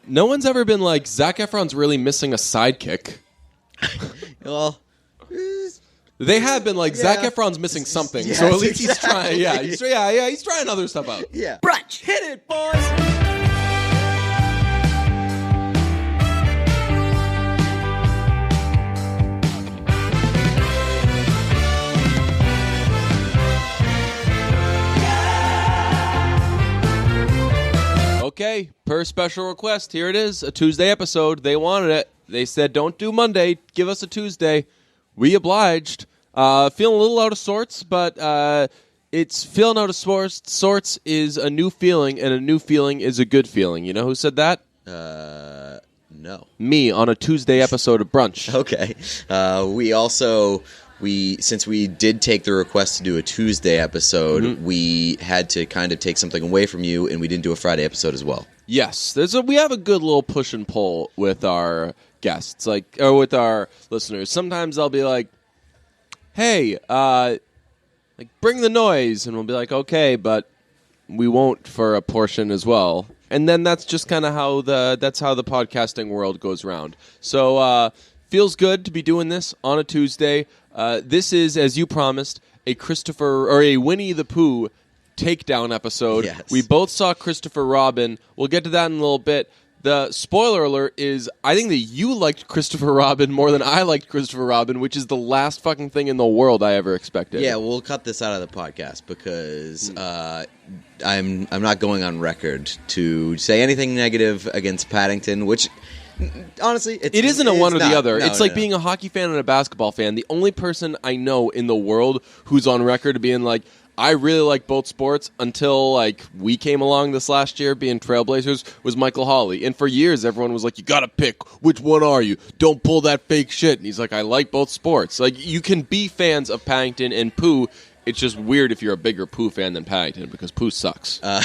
No one's ever been like, Zac Efron's really missing a sidekick. Well, they have been like, Zac Efron's missing something, yes, so at least he's exactly. trying. He's trying other stuff out. Yeah. Brunch. Hit it, boys. Okay, per special request, here it is, a Tuesday episode. They wanted it. They said, don't do Monday, give us a Tuesday. We obliged. Feeling a little out of sorts, but it's feeling out of sorts is a new feeling, and a new feeling is a good feeling. You know who said that? No. Me, on a Tuesday episode of Brunch. Okay. Since we did take the request to do a Tuesday episode, we had to kind of take something away from you, and we didn't do a Friday episode as well. Yes, we have a good little push and pull with our guests, or with our listeners. Sometimes I'll be like, hey, bring the noise, and we'll be like, okay, but we won't for a portion as well. And then that's just kind of how the podcasting world goes around. So feels good to be doing this on a Tuesday. This is, as you promised, a Winnie the Pooh takedown episode. Yes. We both saw Cristopher Robin. We'll get to that in a little bit. The spoiler alert is, I think that you liked Cristopher Robin more than I liked Cristopher Robin, which is the last fucking thing in the world I ever expected. Yeah, we'll cut this out of the podcast because I'm not going on record to say anything negative against Paddington, which honestly, it isn't a one or the other. No, it's like being a hockey fan and a basketball fan. The only person I know in the world who's on record being like, I really like both sports until we came along this last year being Trailblazers was Michael Hawley. And for years, everyone was like, you got to pick. Which one are you? Don't pull that fake shit. And he's like, I like both sports. You can be fans of Paddington and Pooh. It's just weird if you're a bigger Pooh fan than Paddington because Pooh sucks. One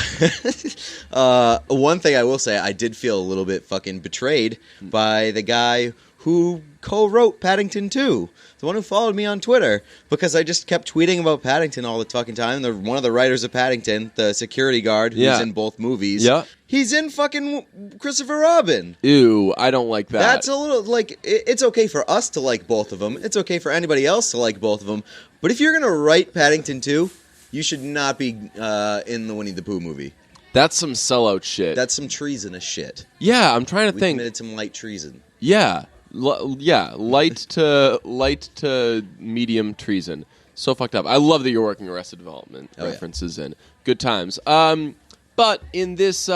thing I will say, I did feel a little bit fucking betrayed by the guy who co-wrote Paddington 2, the one who followed me on Twitter, because I just kept tweeting about Paddington all the fucking time. One of the writers of Paddington, the security guard who's in both movies, he's in fucking Cristopher Robin. Ew, I don't like that. That's a little, it's okay for us to like both of them. It's okay for anybody else to like both of them. But if you're going to write Paddington 2, you should not be in the Winnie the Pooh movie. That's some sellout shit. That's some treasonous shit. Yeah, I'm trying to think. We committed some light treason. Yeah. Light to medium treason. So fucked up. I love that you're working Arrested Development references in. Good times. But in this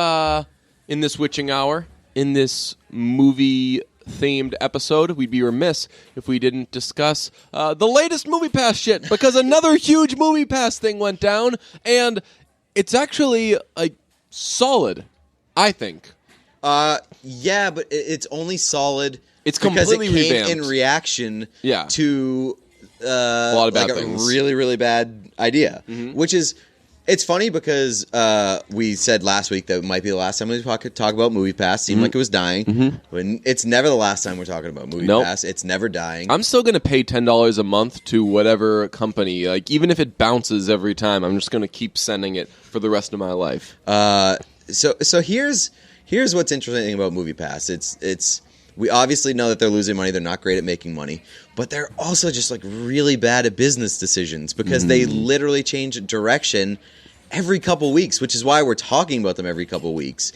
witching hour, in this movie-themed episode, we'd be remiss if we didn't discuss the latest MoviePass shit, because another huge MoviePass thing went down, and it's actually solid, I think. Yeah, but it's only solid. It's completely because it came revamped in reaction to a lot of bad things. A really, really bad idea. Which is, it's funny because we said last week that it might be the last time we talk about MoviePass. Seemed like it was dying. When it's never the last time we're talking about MoviePass. Nope. It's never dying. I'm still going to pay $10 a month to whatever company. Even if it bounces every time, I'm just going to keep sending it for the rest of my life. So here's what's interesting about MoviePass. It's we obviously know that they're losing money. They're not great at making money, but they're also just really bad at business decisions because they literally change direction every couple weeks, which is why we're talking about them every couple weeks.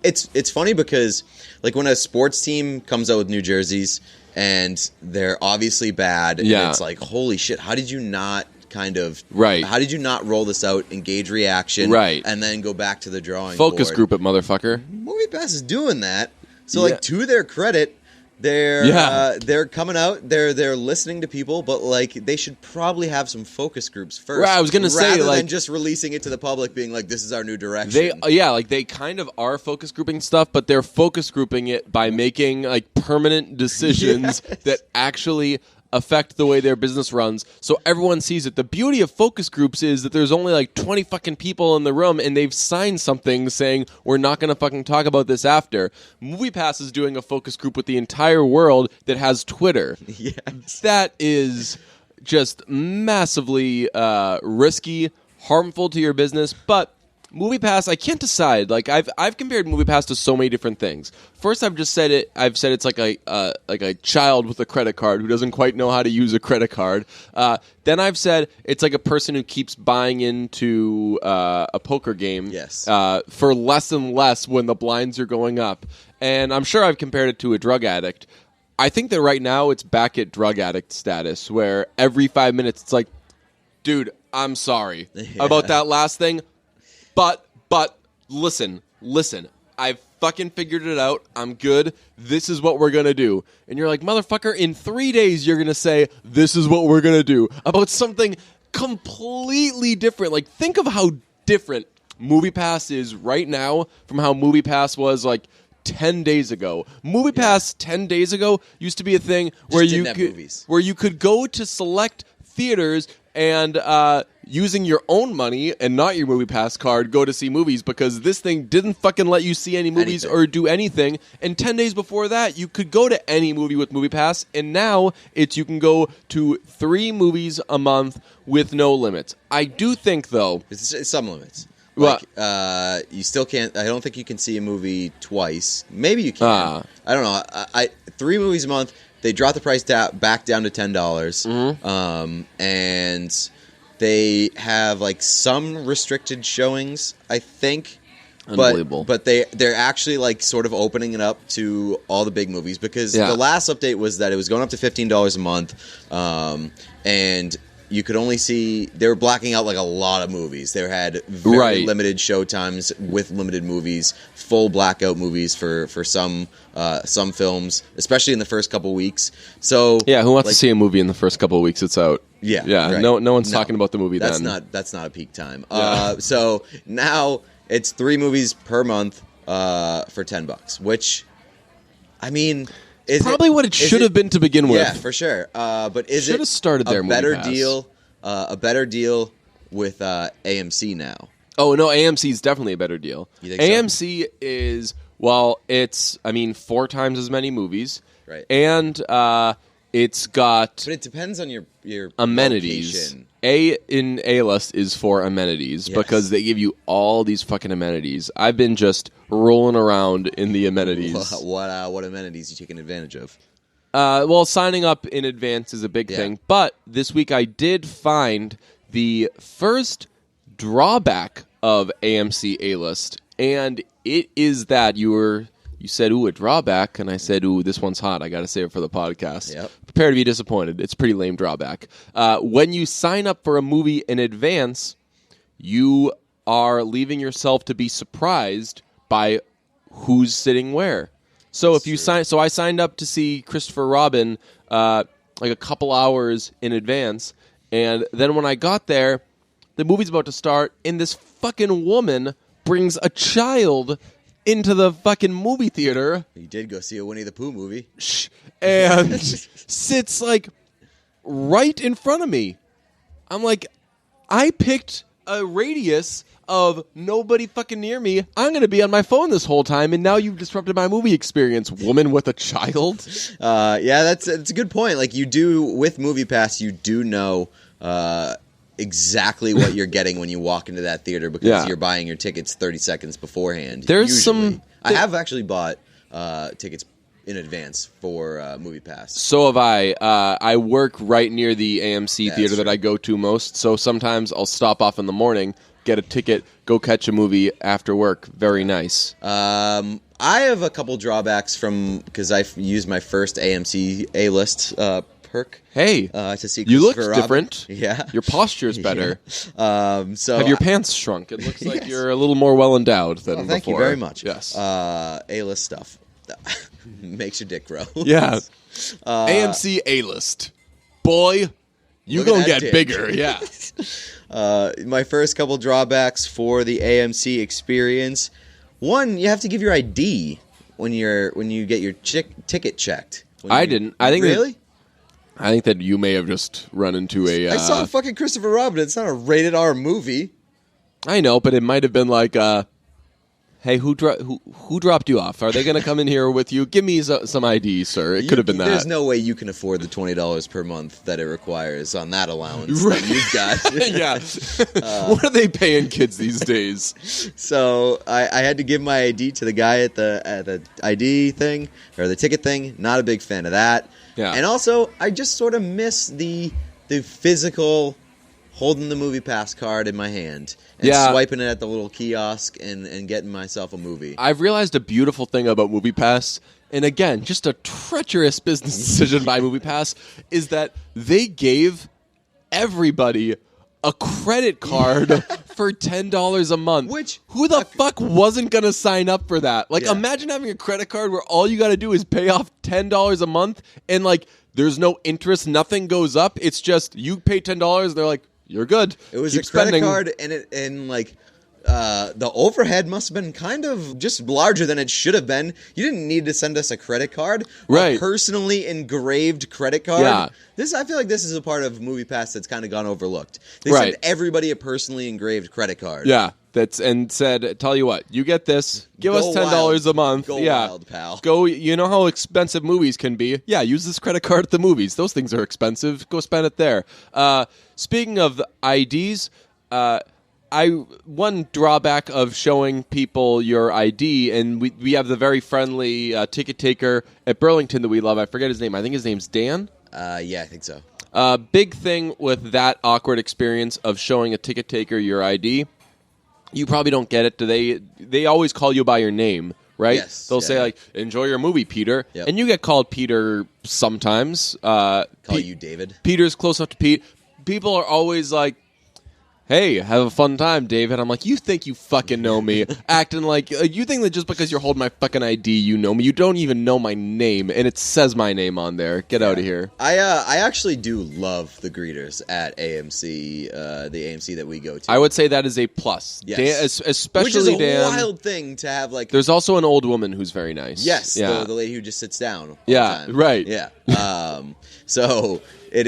It's funny because when a sports team comes out with new jerseys and they're obviously bad, and it's like, holy shit, how did you not how did you not roll this out, engage reaction, and then go back to the drawing board? Focus group it, motherfucker. MoviePass is doing that. So, to their credit, they're coming out, they're listening to people, but they should probably have some focus groups first. Right, I was gonna say, rather than just releasing it to the public, being like, "This is our new direction." They kind of are focus grouping stuff, but they're focus grouping it by making permanent decisions that actually affect the way their business runs, so everyone sees it. The beauty of focus groups is that there's only 20 fucking people in the room, and they've signed something saying we're not going to fucking talk about this after. MoviePass is doing a focus group with the entire world that has Twitter. Yes. That is just massively risky, harmful to your business, but MoviePass, I can't decide. Like I've compared MoviePass to so many different things. First, I've said it's like a child with a credit card who doesn't quite know how to use a credit card. Then I've said it's like a person who keeps buying into a poker game. Yes. For less and less when the blinds are going up. And I'm sure I've compared it to a drug addict. I think that right now it's back at drug addict status, where every 5 minutes it's like, dude, I'm sorry about that last thing. But listen, I've fucking figured it out. I'm good. This is what we're going to do. And you're like, motherfucker, in 3 days you're going to say, this is what we're going to do about something completely different. Like, think of how different MoviePass is right now from how MoviePass was like 10 days ago. MoviePass 10 days ago used to be a thing where you could go to select theaters and using your own money and not your MoviePass card, go to see movies, because this thing didn't fucking let you see any movies or do anything. And 10 days before that, you could go to any movie with MoviePass, and now you can go to 3 movies a month with no limits. I do think, though... It's some limits. Like, you still can't... I don't think you can see a movie twice. Maybe you can. I don't know. I 3 movies a month... They dropped the price back down to $10, and they have like some restricted showings, I think. Unbelievable. But they're actually like sort of opening it up to all the big movies, because the last update was that it was going up to $15 a month, and you could only see... They were blacking out like a lot of movies. They had very limited showtimes with limited movies, full blackout movies for some films, especially in the first couple weeks. So who wants to see a movie in the first couple of weeks it's out? Yeah. Right. No one's talking about the movie that's then. That's not a peak time. So now it's 3 movies per month for $10, which, I mean... It's probably what it should have been to begin with. Yeah, for sure. But is it started there, a better deal? A better deal with AMC now? Oh no, AMC is definitely a better deal. You think AMC is it's 4 times as many movies, right? And it's got. But it depends on your amenities. Location. In A-list is for amenities, because they give you all these fucking amenities. I've been just rolling around in the amenities. What amenities are you taking advantage of? Signing up in advance is a big thing. But this week I did find the first drawback of AMC A-list, and it is that you said, ooh, a drawback, and I said, ooh, this one's hot. I got to save it for the podcast. Yep. Prepare to be disappointed. It's a pretty lame drawback. When you sign up for a movie in advance, you are leaving yourself to be surprised by who's sitting where. So I signed up to see Cristopher Robin like a couple hours in advance, and then when I got there, the movie's about to start, and this fucking woman brings a child into the fucking movie theater. You did go see a Winnie the Pooh movie. And sits like right in front of me. I'm like, I picked a radius of nobody fucking near me. I'm going to be on my phone this whole time, and now you've disrupted my movie experience, woman with a child. That's a good point. Like, you do, with MoviePass, you do know exactly what you're getting when you walk into that theater, because you're buying your tickets 30 seconds beforehand. I have actually bought tickets in advance for MoviePass. So have I. I work right near the AMC theater that I go to most, so sometimes I'll stop off in the morning, get a ticket, go catch a movie after work. Very nice. I have a couple drawbacks because I used my first AMC A-list perk. Hey, to see you look Robin. Different. Yeah, your posture's better. Yeah. Have your pants shrunk? It looks like you're a little more well endowed than before. Thank you very much. Yes. A-list stuff makes your dick grow. Yeah. AMC A-list, boy, you gonna get bigger. Yeah. My first couple drawbacks for the AMC experience: one, you have to give your ID when you get your ticket checked. I didn't. I think really. I think that you may have just run into a... I saw fucking Cristopher Robin. It's not a rated R movie. I know, but it might have been like, Hey, who dropped you off? Are they going to come in here with you? Give me some ID, sir. It could have been that. There's no way you can afford the $20 per month that it requires on that allowance that you've got. Yeah. What are they paying kids these days? So I had to give my ID to the guy at the ID thing, or the ticket thing. Not a big fan of that. Yeah. And also, I just sort of miss the physical holding the MoviePass card in my hand and swiping it at the little kiosk and getting myself a movie. I've realized a beautiful thing about MoviePass, and again, just a treacherous business decision by MoviePass, is that they gave everybody a credit card for $10 a month. Which who the fuck wasn't going to sign up for that? Like, imagine having a credit card where all you got to do is pay off $10 a month, and like, there's no interest, nothing goes up. It's just you pay $10, they're like, you're good. It was Keep a credit spending. card, and the overhead must have been kind of just larger than it should have been. You didn't need to send us a credit card, right? A personally engraved credit card. Yeah. I feel like this is a part of MoviePass that's kind of gone overlooked. They right. sent everybody a personally engraved credit card. Yeah. And said, tell you what, you get this, give us $10 a month. Go wild, pal. Go, you know how expensive movies can be? Yeah, use this credit card at the movies. Those things are expensive. Go spend it there. Speaking of IDs, one drawback of showing people your ID, and we have the very friendly ticket taker at Burlington that we love. I forget his name. I think his name's Dan. Yeah, I think so. Big thing with that awkward experience of showing a ticket taker your ID. You probably don't get it. Do they? They always call you by your name, right? Yes. They'll say like, "Enjoy your movie, Peter," Yep. and you get called Peter sometimes. Call you David. Peter's close enough to Pete. People are always like, "Hey, have a fun time, David." I'm like, you think you fucking know me, acting like you think that just because you're holding my fucking ID, you know me. You don't even know my name, and it says my name on there. Get out of here. I actually do love the greeters at AMC, the AMC that we go to. I would say that is a plus. Yes. Dan, especially which is a Dan. wild thing to have. Like, there's also an old woman who's very nice. yes, the the lady who just sits down. All yeah, the time. right. Yeah. So it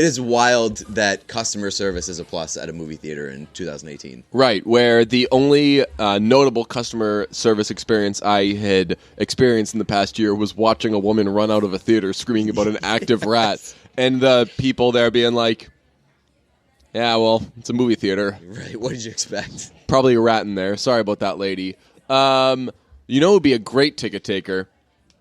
is wild that customer service is a plus at a movie theater in 2018. Right, where the only notable customer service experience I had experienced in the past year was watching a woman run out of a theater screaming about an active rat, and the people there being like, yeah, well, it's a movie theater. Right, what did you expect? Probably a rat in there. Sorry about that, lady. You know who would be a great ticket taker?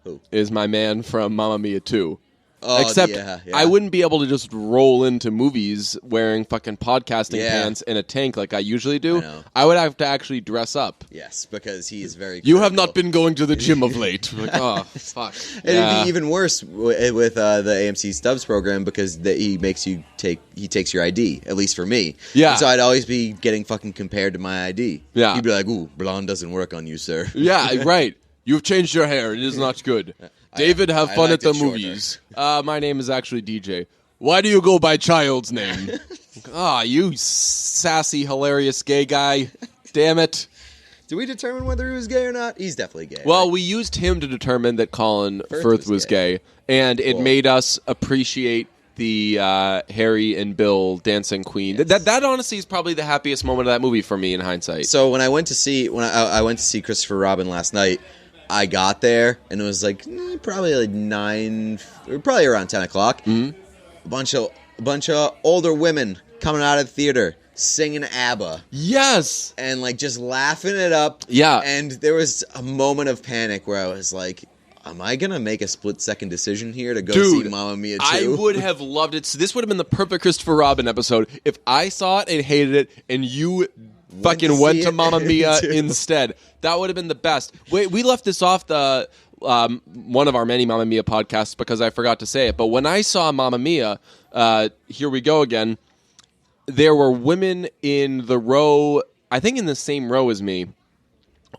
Who? Is my man from Mamma Mia 2. Oh, Except yeah. I wouldn't be able to just roll into movies wearing fucking podcasting Yeah. pants and a tank like I usually do. I know. I would have to actually dress up. Yes, because he is very You have critical. not been going to the gym of late. Like, oh, fuck. And it'd be even worse with the AMC Stubs program because he takes your ID, at least for me. Yeah. And so I'd always be getting fucking compared to my ID. Yeah. He'd be like, ooh, blonde doesn't work on you, sir. Yeah, right. You've changed your hair. It is not good. David, have I fun at liked the it shorter. movies. My name is actually DJ. Why do you go by child's name? You sassy, hilarious gay guy. Damn it. Did we determine whether he was gay or not? He's definitely gay. Well, right? we used him to determine that Colin Firth was gay. And it Cool. made us appreciate the Harry and Bill dancing queen. Yes. That honestly is probably the happiest moment of that movie for me in hindsight. So when I went to see Christopher Robin last night, I got there and it was like probably like 9, or probably around 10 o'clock. Mm-hmm. A bunch of older women coming out of the theater singing ABBA. Yes, and like just laughing it up. Yeah, and there was a moment of panic where I was like, am I gonna make a split-second decision here to go see Mamma Mia 2? I would have loved it. So this would have been the perfect Christopher Robin episode if I saw it and hated it, and you fucking went to Mamma Mia instead. That would have been the best. We left this off the one of our many Mamma Mia podcasts because I forgot to say it. But when I saw Mamma Mia, here we go again. There were women in the row, I think in the same row as me,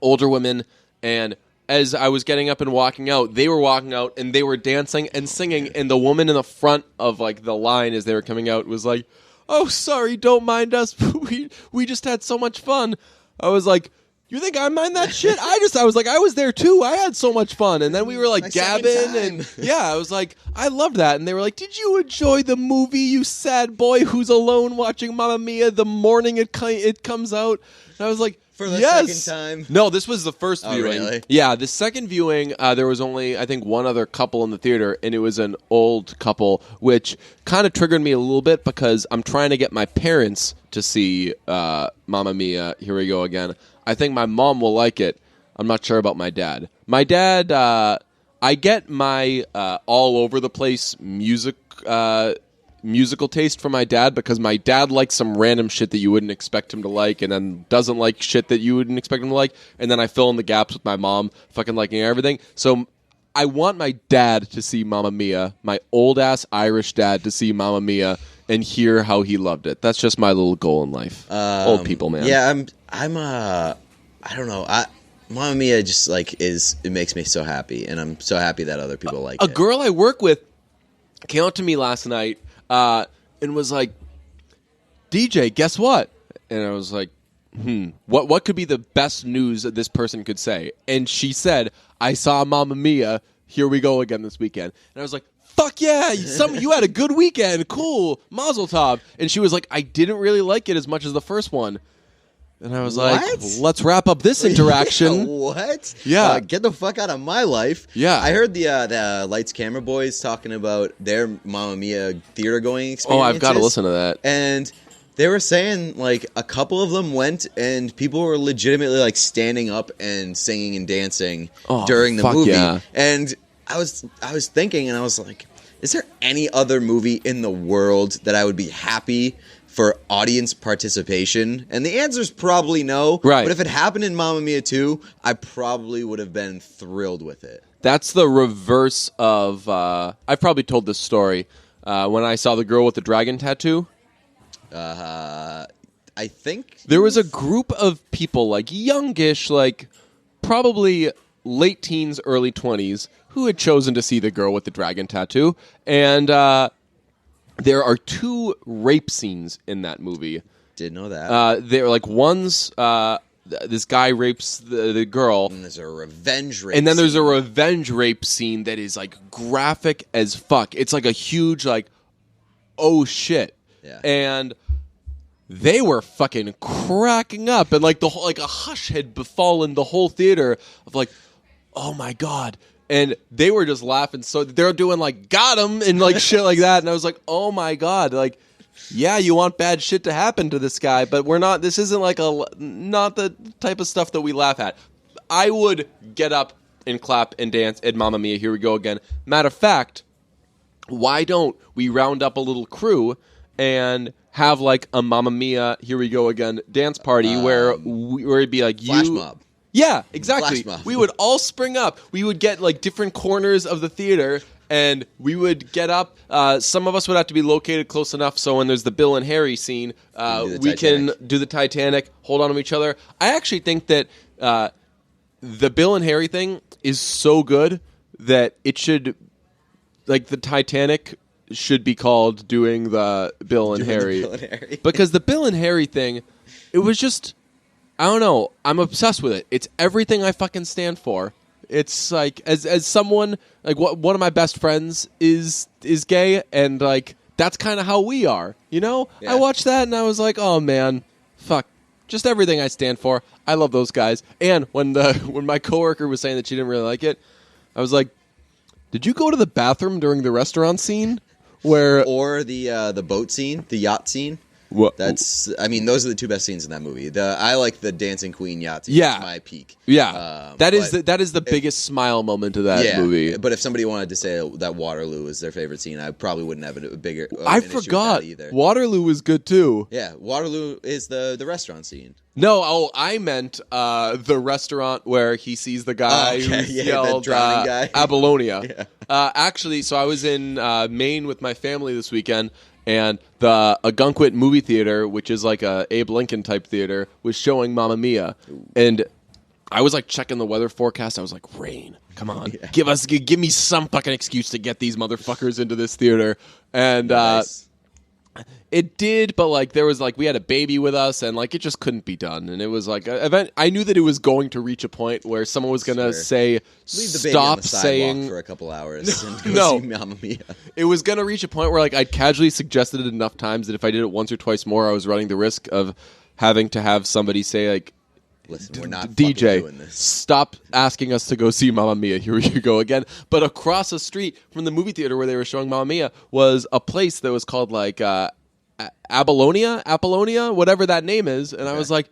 older women, and as I was getting up and walking out, they were walking out and they were dancing and singing, and the woman in the front of like the line as they were coming out was like, "Oh, sorry, don't mind us. We just had so much fun." I was like, "You think I mind that shit?" I was like, I was there too. I had so much fun. And then we were like gabbing and yeah, I was like, I loved that. And they were like, "Did you enjoy the movie, you sad boy who's alone watching Mamma Mia the morning it comes out?" And I was like, for the Yes. second time? No, this was the first Oh, viewing. really? Yeah, the second viewing, there was only, I think, one other couple in the theater, and it was an old couple, which kind of triggered me a little bit because I'm trying to get my parents to see Mamma Mia, Here We Go Again. I think my mom will like it. I'm not sure about my dad. My dad, I get my all over the place musical taste from my dad because my dad likes some random shit that you wouldn't expect him to like, and then doesn't like shit that you wouldn't expect him to like, and then I fill in the gaps with my mom fucking liking everything. So I want my dad to see Mamma Mia, my old ass Irish dad to see Mamma Mia and hear how he loved it. That's just my little goal in life. Old people, man. Yeah, I don't know. Mamma Mia just it makes me so happy, and I'm so happy that other people like it. A girl I work with came up to me last night and was like, DJ, guess what? And I was like, what could be the best news that this person could say? And she said, I saw Mamma Mia, Here We Go Again this weekend. And I was like, fuck yeah, you had a good weekend. Cool, mazel tov. And she was like, I didn't really like it as much as the first one. And I was like, let's wrap up this interaction. What? Yeah. Get the fuck out of my life. Yeah. I heard the Lights Camera Boys talking about their Mamma Mia theater going experiences. Oh, I've got to listen to that. And they were saying, a couple of them went and people were legitimately, standing up and singing and dancing during the movie. Yeah. And I was thinking, and I was like, is there any other movie in the world that I would be happy for audience participation? And the answer is probably no. Right. But if it happened in Mamma Mia 2, I probably would have been thrilled with it. That's the reverse of... I've probably told this story. When I saw the girl with the dragon tattoo. I think... There was a group of people, youngish, probably late teens, early 20s, who had chosen to see the girl with the dragon tattoo. And... there are 2 rape scenes in that movie. Didn't know that. They're one's this guy rapes the girl, And there's a revenge rape. and then there's a revenge rape scene that is graphic as fuck. It's a huge oh shit, Yeah. and they were fucking cracking up, and the whole a hush had befallen the whole theater of oh my god. And they were just laughing. So they're doing got him and shit like that. And I was like, oh my God. Yeah, you want bad shit to happen to this guy, but we're not, this isn't not the type of stuff that we laugh at. I would get up and clap and dance at Mamma Mia, Here We Go Again. Matter of fact, why don't we round up a little crew and have a Mamma Mia, Here We Go Again dance party where it'd be Flash mob. Yeah, exactly. Flash mob. We would all spring up. We would get different corners of the theater, and we would get up. Some of us would have to be located close enough so when there's the Bill and Harry scene, we can do the Titanic, hold on to each other. I actually think that the Bill and Harry thing is so good that it should, the Titanic should be called doing the Bill and Harry. Because the Bill and Harry thing, it was just... I don't know. I'm obsessed with it. It's everything I fucking stand for. It's as someone one of my best friends is gay, and that's kind of how we are. You know, Yeah. I watched that and I was like, oh man, fuck, just everything I stand for. I love those guys. And when my coworker was saying that she didn't really like it, I was like, did you go to the bathroom during the restaurant scene Or the boat scene, the yacht scene? What? Those are the 2 best scenes in that movie. I like the Dancing Queen yacht scene. Yeah. That's my peak. Yeah, that is the biggest smile moment of that movie. But if somebody wanted to say that Waterloo is their favorite scene, I probably wouldn't have a bigger. I an issue with forgot that either. Waterloo was good too. Yeah, Waterloo is the restaurant scene. No, I meant the restaurant where he sees the guy who yelled the drowning guy. Apollonia. Yeah. Actually, so I was in Maine with my family this weekend, and the Algonquin movie theater, which is a Abe Lincoln type theater, was showing Mamma Mia. Ooh. And I was checking the weather forecast. I was like, rain, come on. Yeah. Give me some fucking excuse to get these motherfuckers into this theater. And Nice. It did, but there was we had a baby with us, and it just couldn't be done. And it was event. I knew that it was going to reach a point where someone was going to say, Leave the baby on "Stop the saying." sidewalk for a couple hours and go see Mamma Mia. It was going to reach a point where I'd casually suggested it enough times that if I did it once or twice more, I was running the risk of having to have somebody say Listen, we're not fucking DJ, doing this. stop asking us to go see Mamma Mia. Here you go again. But across the street from the movie theater where they were showing Mamma Mia was a place that was called like Apollonia, whatever that name is. And I was like,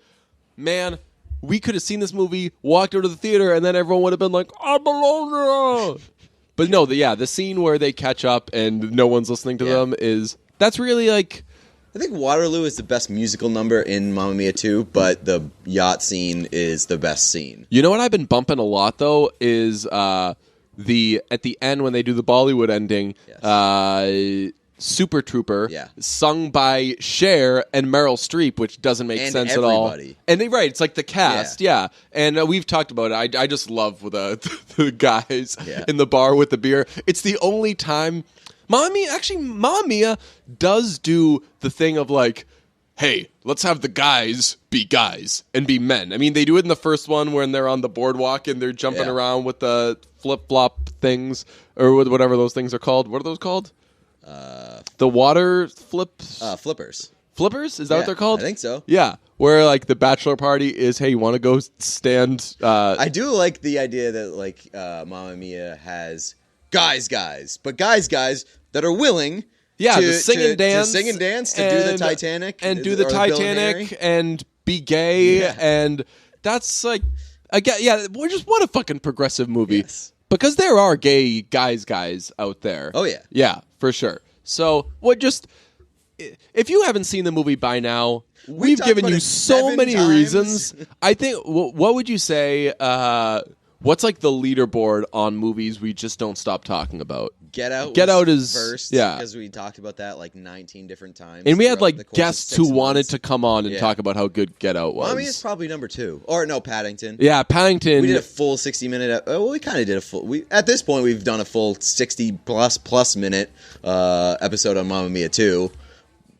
man, we could have seen this movie, walked out of the theater, and then everyone would have been like, Apollonia. But no, the scene where they catch up and no one's listening to them that's really like... I think Waterloo is the best musical number in Mamma Mia 2, but the yacht scene is the best scene. You know what I've been bumping a lot, though, is at the end when they do the Bollywood ending, Super Trooper, sung by Cher and Meryl Streep, which doesn't make sense at all. And it's like the cast, And we've talked about it. I just love the guys in the bar with the beer. It's the only time... Mamma Mia does do the thing of like, hey, let's have the guys be guys and be men. I mean, they do it in the first one when they're on the boardwalk and they're jumping around with the flip-flop things or with whatever those things are called. What are those called? The water flips? Flippers. Flippers? Is that what they're called? I think so. Yeah. Where like the bachelor party is, hey, you want to go stand... I do like the idea that like Mamma Mia has guys, but guys that are willing to sing and dance, to do the Titanic, and do the Titanic, and be gay, and that's like, again, we're just what a fucking progressive movie because there are gay guys out there. Oh yeah, yeah, for sure. So if you haven't seen the movie by now, we've given you so many reasons. I think. What would you say? What's like the leaderboard on movies we just don't stop talking about? Get Out is first, because we talked about that like 19 different times. And we had like guests who wanted to come on and talk about how good Get Out was. Well, I mean, it's probably number 2. Or no, Paddington. Yeah, Paddington. We did a full 60-minute... well, we kind of did a full... at this point, we've done a full 60-plus minute episode on Mamma Mia 2.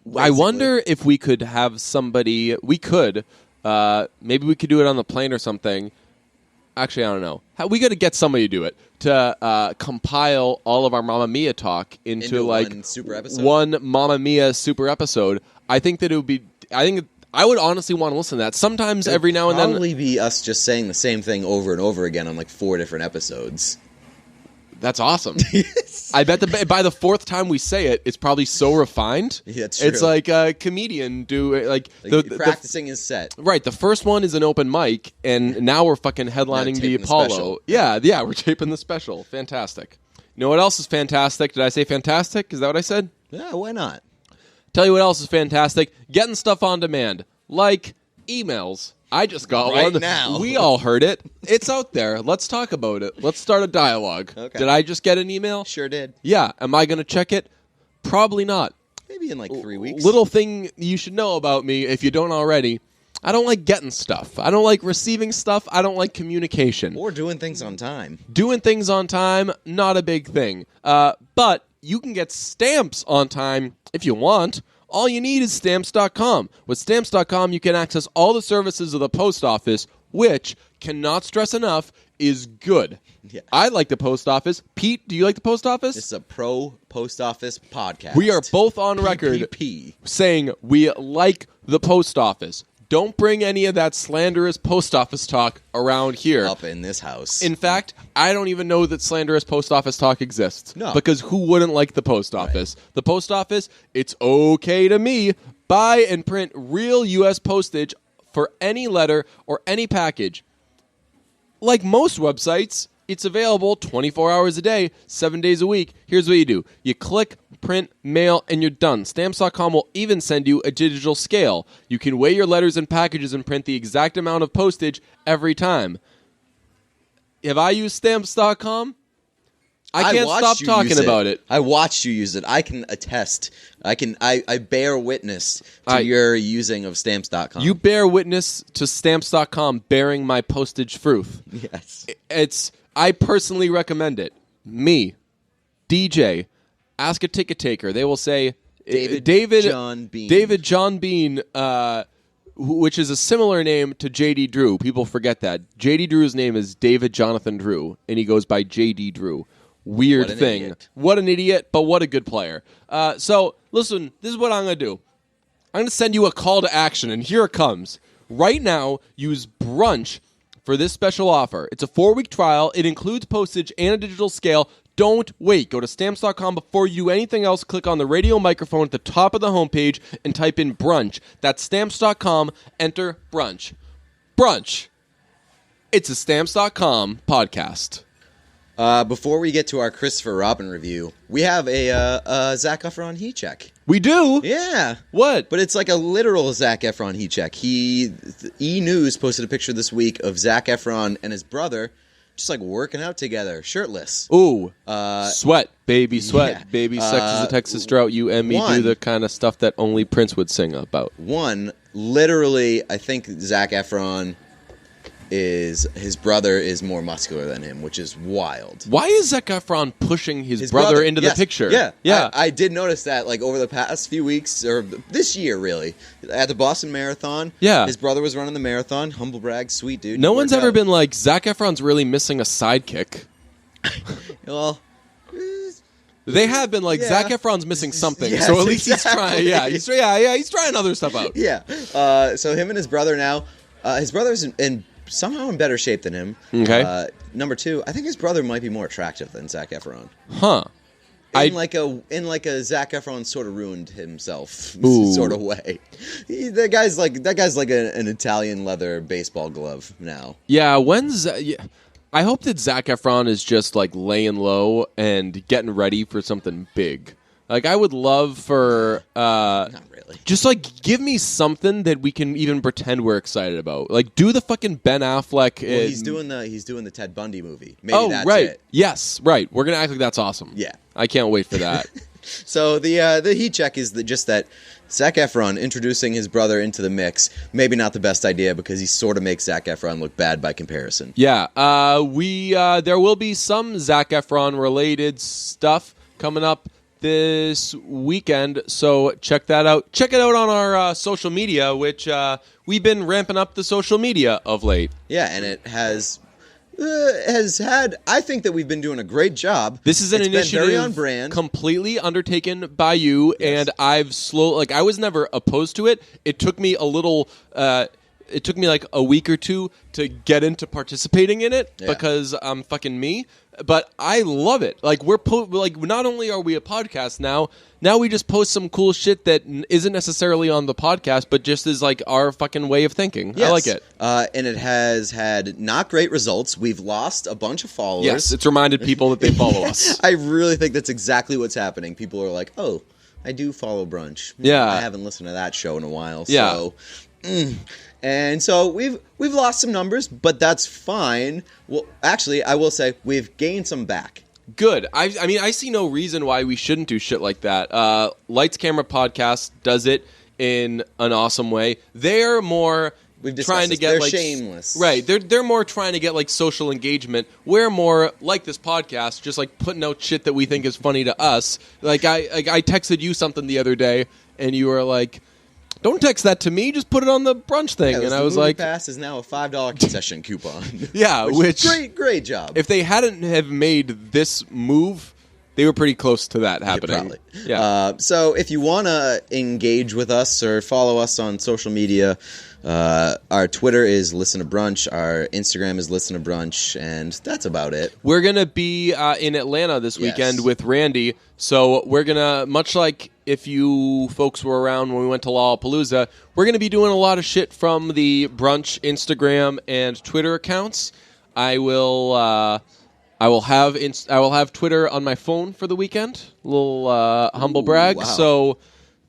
Basically. I wonder if we could have somebody... We could. Maybe we could do it on the plane or something. Actually, I don't know. We got to get somebody to do it to compile all of our Mamma Mia talk into like one super episode. One Mamma Mia super episode. I think that it would be. I think I would honestly want to listen to that. Sometimes every now and then, probably be us just saying the same thing over and over again on like 4 different episodes. That's awesome. I bet by the 4th time we say it, it's probably so refined. Yeah, that's true. It's like a comedian practicing his set. Right. The first one is an open mic, and now we're fucking headlining the Apollo. Yeah, we're taping the special. Fantastic. You know what else is fantastic? Did I say fantastic? Is that what I said? Yeah, why not? Tell you what else is fantastic. Getting stuff on demand, like emails. I just got one. Now. We all heard it. It's out there. Let's talk about it. Let's start a dialogue. Okay. Did I just get an email? Sure did. Yeah. Am I going to check it? Probably not. Maybe in like 3 weeks. Little thing you should know about me, if you don't already, I don't like getting stuff. I don't like receiving stuff. I don't like communication. Or doing things on time. Doing things on time, not a big thing. But you can get stamps on time if you want. All you need is Stamps.com. With Stamps.com, you can access all the services of the post office, which, cannot stress enough, is good. Yeah. I like the post office. Pete, do you like the post office? It's a pro post office podcast. We are both on record saying we like the post office. Don't bring any of that slanderous post office talk around here. Up in this house. In fact, I don't even know that slanderous post office talk exists. No. Because who wouldn't like the post office? Right. The post office, it's okay to me. Buy and print real U.S. postage for any letter or any package. Like most websites, it's available 24 hours a day, 7 days a week. Here's what you do. You click, print, mail, and you're done. Stamps.com will even send you a digital scale. You can weigh your letters and packages and print the exact amount of postage every time. Have I used Stamps.com? I can't stop talking about it. I watched you use it. I can attest. I bear witness to your using of Stamps.com. You bear witness to Stamps.com bearing my postage fruit. Yes. I personally recommend it. Me, DJ, ask a ticket taker. They will say David John Bean. David John Bean, which is a similar name to J.D. Drew. People forget that. J.D. Drew's name is David Jonathan Drew, and he goes by J.D. Drew. Weird thing. Idiot. What an idiot, but what a good player. So, listen, this is what I'm going to do. I'm going to send you a call to action, and here it comes. Right now, use BRUNCH for this special offer. It's a 4-week trial. It includes postage and a digital scale. Don't wait. Go to Stamps.com before you do anything else. Click on the radio microphone at the top of the homepage and type in BRUNCH. That's Stamps.com. Enter BRUNCH. BRUNCH. It's a Stamps.com podcast. Before we get to our Christopher Robin review, we have a Zac Efron heat check. We do? Yeah. What? But it's like a literal Zac Efron heat check. E! News posted a picture this week of Zac Efron and his brother just like working out together, shirtless. Ooh. Sweat. Baby sweat. Yeah. Baby sex is a Texas drought. You and me do the kind of stuff that only Prince would sing about. Literally, I think Zac Efron his brother is more muscular than him, which is wild. Why is Zac Efron pushing his brother into the picture? Yeah. I did notice that, like, over the past few weeks, or this year, really, at the Boston Marathon. Yeah. His brother was running the marathon. Humble brag, sweet dude. No one's ever been like, Zac Efron's really missing a sidekick. Well, they have been like, yeah. Zac Efron's missing something, Yes, so at least exactly. he's trying. He's trying other stuff out. Yeah. So him and his brother now. His brother's somehow in better shape than him. Okay. Number two, I think his brother might be more attractive than Zac Efron. Huh. In like a Zac Efron sort of ruined himself sort of way. That guy's like an Italian leather baseball glove now. Yeah. I hope that Zac Efron is just like laying low and getting ready for something big. Like, I would love for Not really. Just like give me something that we can even pretend we're excited about. Like, do the fucking Ben Affleck. Well, he's doing the Ted Bundy movie. Maybe that's right. it. Yes, right. We're gonna act like that's awesome. Yeah. I can't wait for that. So the heat check is just that Zac Efron introducing his brother into the mix. Maybe not the best idea because he sort of makes Zac Efron look bad by comparison. Yeah. There will be some Zac Efron related stuff coming up this weekend, so check that out. Check it out on our social media, which we've been ramping up the social media of late. Yeah, and it has had. I think that we've been doing a great job. This is an initiative been very on brand, completely undertaken by you, yes. And I was never opposed to it. It took me a little. It took me like a week or two to get into participating in it because I'm fucking me. But I love it. Like not only are we a podcast now we just post some cool shit that isn't necessarily on the podcast, but just is like our fucking way of thinking. Yes. I like it. And it has had not great results. We've lost a bunch of followers. Yes, it's reminded people that they follow us. I really think that's exactly what's happening. People are like, oh, I do follow Brunch. Yeah. I haven't listened to that show in a while. Yeah. So, And so we've lost some numbers, but that's fine. Well, actually, I will say we've gained some back. Good. I mean, I see no reason why we shouldn't do shit like that. Lights Camera Podcast does it in an awesome way. They're more trying to get they're like shameless, right? They're more trying to get like social engagement. We're more like this podcast, just like putting out shit that we think is funny to us. Like I texted you something the other day, and you were like, "Don't text that to me. Just put it on the brunch thing." Yeah, and I was like, "MoviePass is now a $5 concession coupon." Yeah, which great job. If they hadn't have made this move, they were pretty close to that happening. Probably. Yeah. So if you want to engage with us or follow us on social media, our Twitter is Listen to Brunch, our Instagram is Listen to Brunch, and that's about it. We're going to be in Atlanta this weekend Yes. with Randy, so we're going to, much like if you folks were around when we went to Lollapalooza, we're going to be doing a lot of shit from the Brunch Instagram and Twitter accounts. I will have Twitter on my phone for the weekend. A little humble brag. Wow. So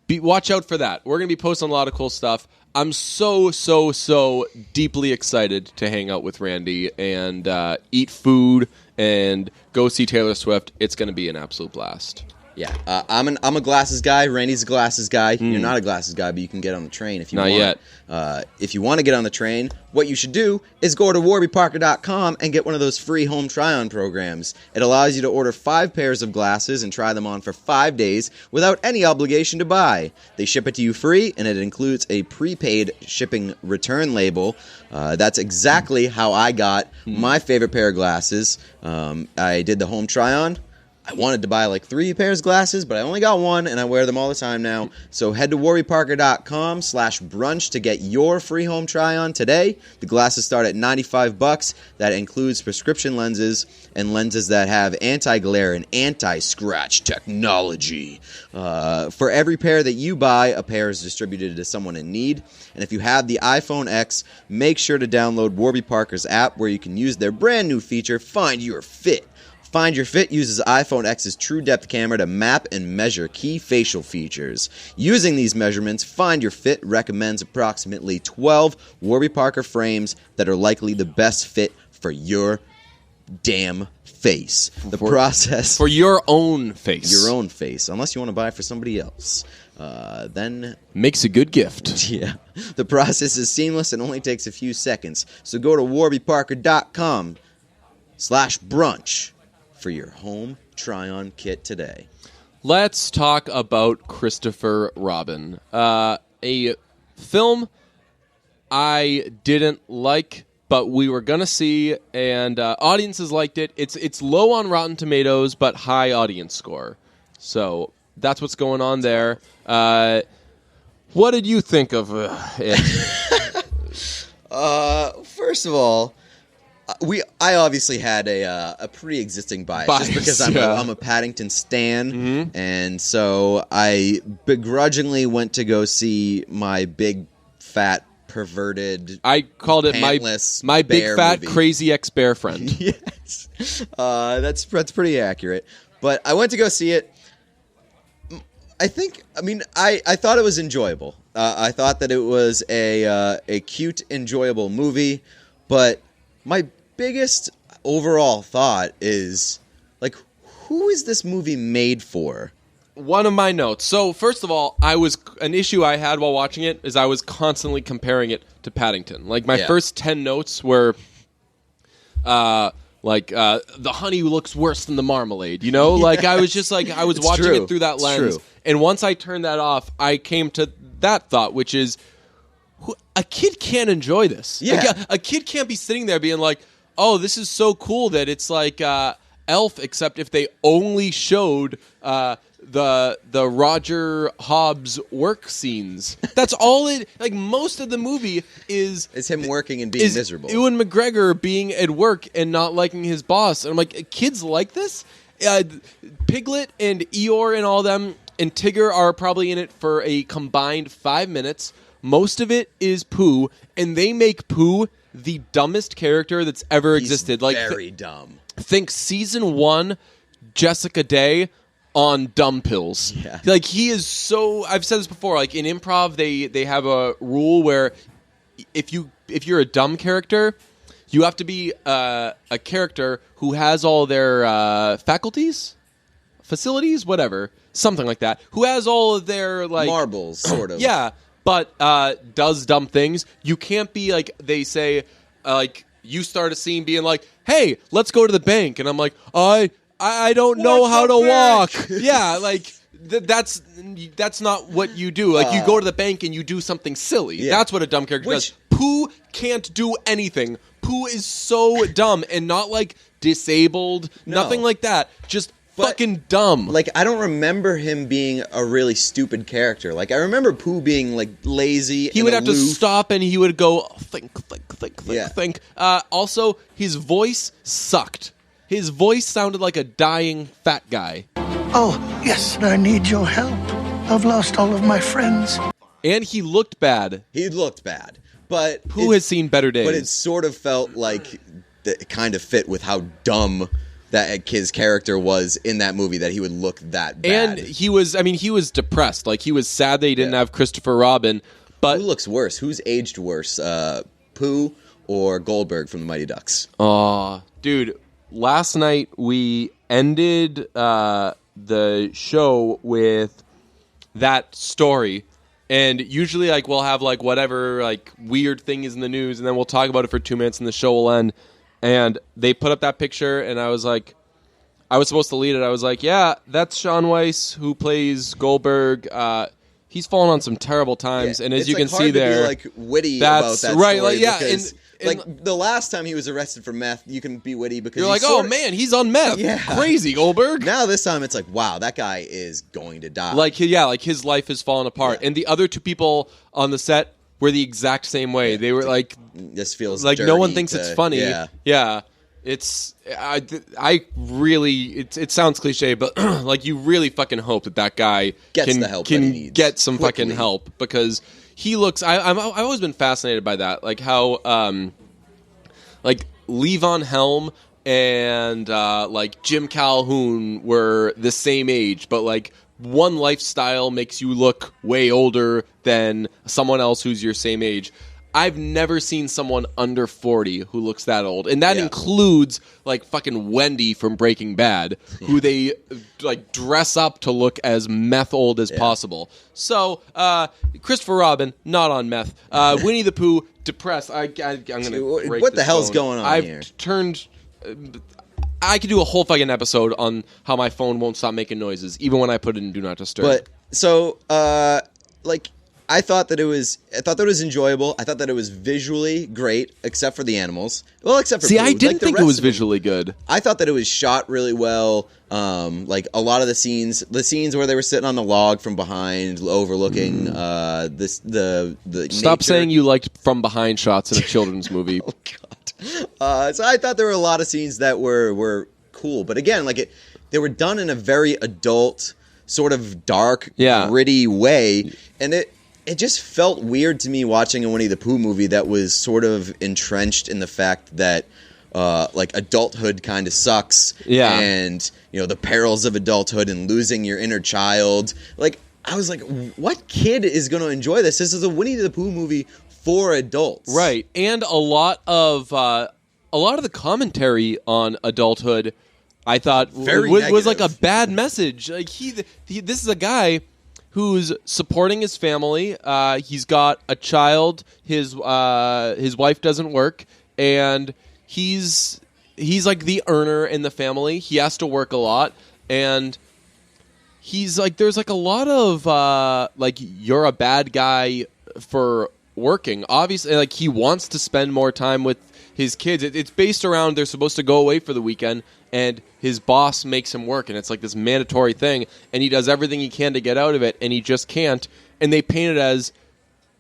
watch out for that. We're going to be posting a lot of cool stuff. I'm so deeply excited to hang out with Randy and eat food and go see Taylor Swift. It's going to be an absolute blast. Yeah, I'm a glasses guy. Randy's a glasses guy. You're not a glasses guy, but you can get on the train if you want. Not yet. If you want to get on the train, what you should do is go to warbyparker.com and get one of those free home try-on programs. It allows you to order 5 pairs of glasses and try them on for 5 days without any obligation to buy. They ship it to you free, and it includes a prepaid shipping return label. That's exactly how I got my favorite pair of glasses. I did the home try-on. I wanted to buy like 3 pairs of glasses, but I only got one, and I wear them all the time now. So head to warbyparker.com/brunch to get your free home try-on today. The glasses start at $95. That includes prescription lenses and lenses that have anti-glare and anti-scratch technology. For every pair that you buy, a pair is distributed to someone in need. And if you have the iPhone X, make sure to download Warby Parker's app where you can use their brand new feature, Find Your Fit. Find Your Fit uses iPhone X's True Depth camera to map and measure key facial features. Using these measurements, Find Your Fit recommends approximately 12 Warby Parker frames that are likely the best fit for your damn face. The process... For your own face. Your own face, unless you want to buy it for somebody else. Then... Makes a good gift. Yeah. The process is seamless and only takes a few seconds. So go to warbyparker.com/brunch for your home try-on kit today. Let's talk about Cristopher Robin. A film I didn't like, but we were going to see, and audiences liked it. It's low on Rotten Tomatoes, but high audience score. So that's what's going on there. What did you think of it? First of all, I obviously had a pre-existing bias just because I'm a Paddington stan, and so I begrudgingly went to go see my big fat perverted. I called it my big fat movie. crazy ex-bear friend. Yes, that's pretty accurate. But I went to go see it. I thought it was enjoyable. I thought that it was a cute, enjoyable movie, but my biggest overall thought is, like, who is this movie made for? One of my notes. So, first of all, an issue I had while watching it is I was constantly comparing it to Paddington. Like, my first 10 notes were, the honey looks worse than the marmalade, you know? Yeah. Like, I was just like, I was watching true. it through that It's lens. true. And once I turned that off, I came to that thought, which is, a kid can't enjoy this. Yeah. A kid can't be sitting there being like, oh, this is so cool that it's like Elf, except if they only showed the Roger Hobbs work scenes. That's all it. Like, most of the movie is him working and being miserable. Ewan McGregor being at work and not liking his boss. And I'm like, kids like this? Piglet and Eeyore and all them and Tigger are probably in it for a combined 5 minutes. Most of it is Pooh, and they make Pooh the dumbest character that's ever existed. Like, very dumb. Think season 1, Jessica Day on dumb pills. Yeah. Like, he is so. I've said this before. Like, in improv, they have a rule where if you're a dumb character, you have to be a character who has all their facilities, whatever, something like that. Who has all of their like marbles, sort of. Yeah. But does dumb things. You can't be like, they say, like, you start a scene being like, hey, let's go to the bank. And I'm like, I don't know how to walk. Yeah, like, that's not what you do. Like, you go to the bank and you do something silly. Yeah. That's what a dumb character does. Pooh can't do anything. Pooh is so dumb and not, like, disabled. No. Nothing like that. Just fucking dumb. Like, I don't remember him being a really stupid character. Like, I remember Pooh being, like, lazy. He would have to stop and he would go, think. Yeah. Also, his voice sucked. His voice sounded like a dying fat guy. Oh, yes, I need your help. I've lost all of my friends. And he looked bad. He looked bad. But Pooh has seen better days. But it sort of felt like it kind of fit with how dumb that his character was in that movie, that he would look that bad. And he was depressed. Like, he was sad that he didn't have Cristopher Robin. But who looks worse? Who's aged worse? Pooh or Goldberg from the Mighty Ducks? Oh, dude, last night we ended the show with that story. And usually, like, we'll have, like, whatever, like, weird thing is in the news, and then we'll talk about it for 2 minutes, and the show will end. And they put up that picture, and I was like, I was supposed to lead it. I was like, yeah, that's Sean Weiss, who plays Goldberg. He's fallen on some terrible times, and as it's you like can hard see to there, be, like, witty about that right, story, like, yeah, because Like the last time he was arrested for meth, you can be witty because you're like, oh man, he's on meth. Yeah. Crazy, Goldberg. Now this time it's like, wow, that guy is going to die. Like his life has fallen apart. Yeah. And the other two people on the set were the exact same way. They were like, this feels like no one thinks it's funny. Yeah. It's I really it sounds cliche, but like you really fucking hope that guy Gets the help that he needs get some quickly. fucking help, because he looks. I've always been fascinated by that, like how like Levon Helm and like Jim Calhoun were the same age, but like one lifestyle makes you look way older than someone else who's your same age. I've never seen someone under 40 who looks that old. And that includes, like, fucking Wendy from Breaking Bad, who they, like, dress up to look as meth old as possible. So, Cristopher Robin, not on meth. Winnie the Pooh, depressed. I'm going to break What the this hell's phone. going on here? I've turned... I could do a whole fucking episode on how my phone won't stop making noises, even when I put it in Do Not Disturb. But, so, like... I thought that it was enjoyable. I thought that it was visually great, except for the animals. Well, except for See, Pooh. I didn't like, think it was visually good. I thought that it was shot really well. Like a lot of the scenes where they were sitting on the log from behind, overlooking the Stop nature. saying you liked from behind shots in a children's movie. Oh God. So I thought there were a lot of scenes that were cool, but again, like they were done in a very adult, sort of dark, gritty way, and it just felt weird to me watching a Winnie the Pooh movie that was sort of entrenched in the fact that like adulthood kind of sucks, and the perils of adulthood and losing your inner child. Like I was like, what kid is going to enjoy this? This is a Winnie the Pooh movie for adults, right? And a lot of the commentary on adulthood, I thought was like a bad message. Like this is a guy who's supporting his family. He's got a child. His wife doesn't work, and he's like the earner in the family. He has to work a lot, and he's like, there's like a lot of like, you're a bad guy for working. Obviously, like he wants to spend more time with his kids. It's based around they're supposed to go away for the weekend, and his boss makes him work, and it's like this mandatory thing, and he does everything he can to get out of it, and he just can't. And they paint it as,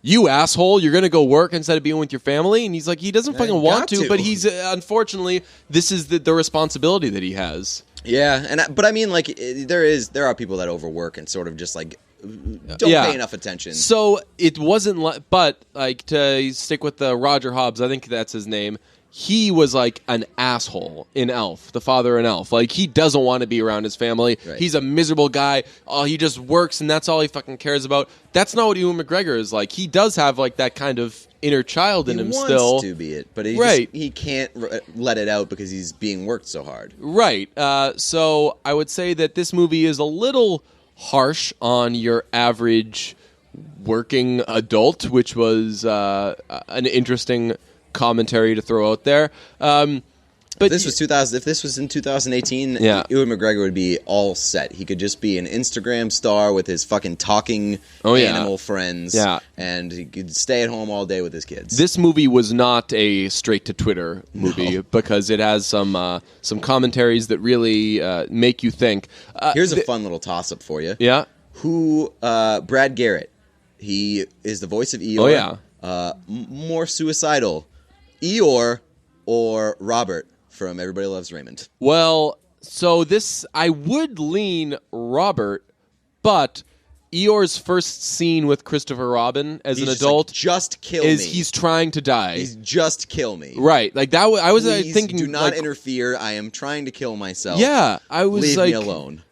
you asshole, you're going to go work instead of being with your family? And he's like, he doesn't fucking want to, but he's, unfortunately, this is the responsibility that he has. Yeah, but I mean, like, there are people that overwork and sort of just, like, don't pay enough attention. So it wasn't, but, like, to stick with the Roger Hobbs, I think that's his name, he was like an asshole in Elf, the father in Elf. Like, he doesn't want to be around his family. Right. He's a miserable guy. Oh, he just works, and that's all he fucking cares about. That's not what Ewan McGregor is like. He does have like that kind of inner child in him still. He wants to be it, but he can't let it out because he's being worked so hard. Right. So I would say that this movie is a little harsh on your average working adult, which was an interesting commentary to throw out there. But if this was in 2018, Ewan McGregor would be all set. He could just be an Instagram star with his fucking talking animal friends, and he could stay at home all day with his kids. This movie was not a straight to Twitter movie because it has some commentaries that really make you think. Here's a fun little toss up for you. Yeah, Brad Garrett? He is the voice of Eeyore. Oh yeah, more suicidal, Eeyore or Robert from Everybody Loves Raymond? Well, so I would lean Robert, but Eeyore's first scene with Cristopher Robin as an adult, like, just kill me. He's trying to die. He's just kill me. Right, like that. I was thinking, do not like, interfere. I am trying to kill myself. Yeah, I was leave like, me alone.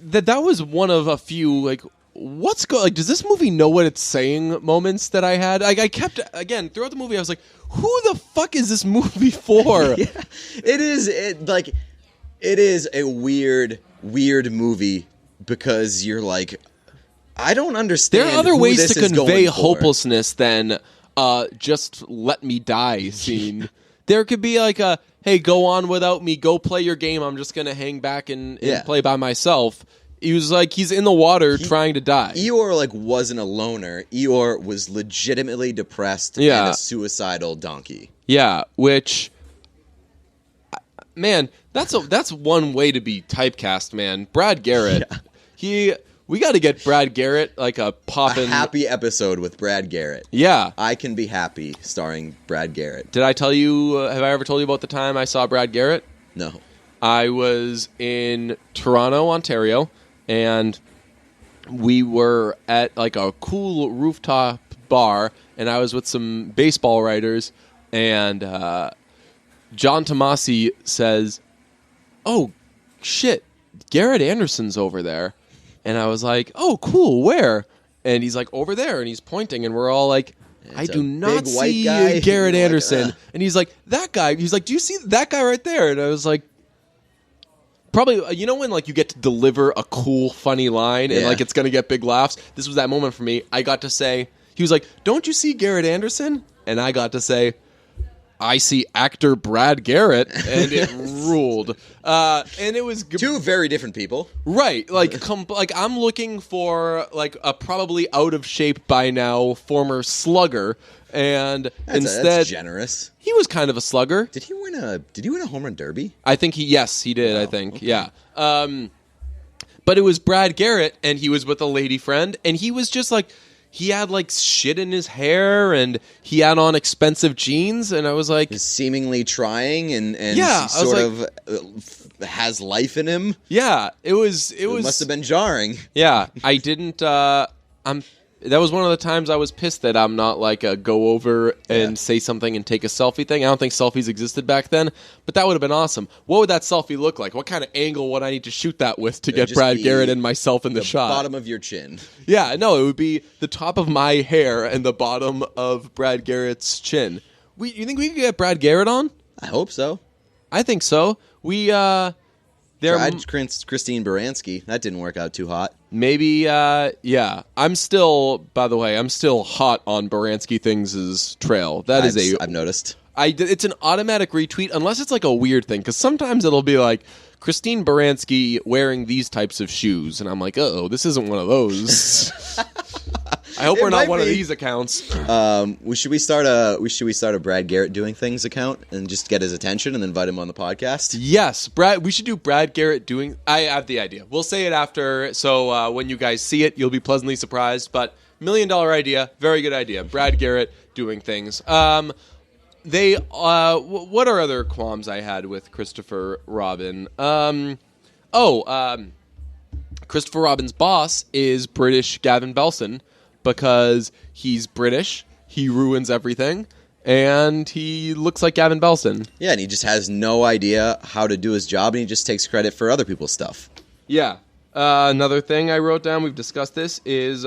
That was one of a few like, does this movie know what it's saying moments that I had? Like, I kept, again, throughout the movie, I was like, who the fuck is this movie for? Yeah, it is a weird movie because you're like, I don't understand. There are other ways to convey for. hopelessness than just let me die scene. There could be like hey, go on without me, go play your game, I'm just going to hang back and play by myself. He was like, he's in the water trying to die. Eeyore like wasn't a loner. Eeyore was legitimately depressed and a suicidal donkey. Yeah, which, man, that's one way to be typecast, man. Brad Garrett, we got to get Brad Garrett like a poppin'... A happy episode with Brad Garrett. Yeah. I Can Be Happy, starring Brad Garrett. Did I tell you, have I ever told you about the time I saw Brad Garrett? No. I was in Toronto, Ontario, and we were at like a cool rooftop bar, and I was with some baseball writers, and John Tomasi says, "Oh, shit, Garrett Anderson's over there." And I was like, "Oh, cool, where?" And he's like, "Over there," and he's pointing, and we're all like, "I do not see Garrett Anderson." Like, and he's like, "That guy." He's like, "Do you see that guy right there?" And I was like, probably, you know when like you get to deliver a cool, funny line and like it's going to get big laughs? This was that moment for me. I got to say, he was like, "Don't you see Garrett Anderson?" And I got to say, "I see actor Brad Garrett," and it ruled. And it was two very different people, right? Like, like I'm looking for like a probably out of shape by now former slugger, and instead, that's generous. He was kind of a slugger. Did he win a home run derby? I think he did. Wow, I think okay. yeah. But it was Brad Garrett, and he was with a lady friend, and he was just like. He had, like, shit in his hair, and he had on expensive jeans, and I was like... He's seemingly trying, and yeah, he sort of has life in him. Yeah, it was... It must have been jarring. Yeah, I didn't... that was one of the times I was pissed that I'm not, like, a go over and say something and take a selfie thing. I don't think selfies existed back then, but that would have been awesome. What would that selfie look like? What kind of angle would I need to shoot that with to get Brad Garrett and myself in the shot? The bottom of your chin. Yeah, no, it would be the top of my hair and the bottom of Brad Garrett's chin. You think we could get Brad Garrett on? I hope so. I think so. Tried Christine Baranski. That didn't work out too hot. Maybe, yeah. I'm still hot on Baranski Things' trail. I've noticed. It's an automatic retweet, unless it's like a weird thing, because sometimes it'll be like, Christine Baranski wearing these types of shoes, and I'm like, uh-oh, this isn't one of those. I hope we're not one of these accounts. Should we start a Brad Garrett doing things account and just get his attention and invite him on the podcast? Yes, we should do Brad Garrett doing. I have the idea. We'll say it after, so when you guys see it, you'll be pleasantly surprised. But $1 million idea, very good idea. Brad Garrett doing things. What are other qualms I had with Cristopher Robin? Cristopher Robin's boss is British Gavin Belson. Because he's British, he ruins everything, and he looks like Gavin Belson. Yeah, and he just has no idea how to do his job, and he just takes credit for other people's stuff. Yeah. Another thing I wrote down, we've discussed this, is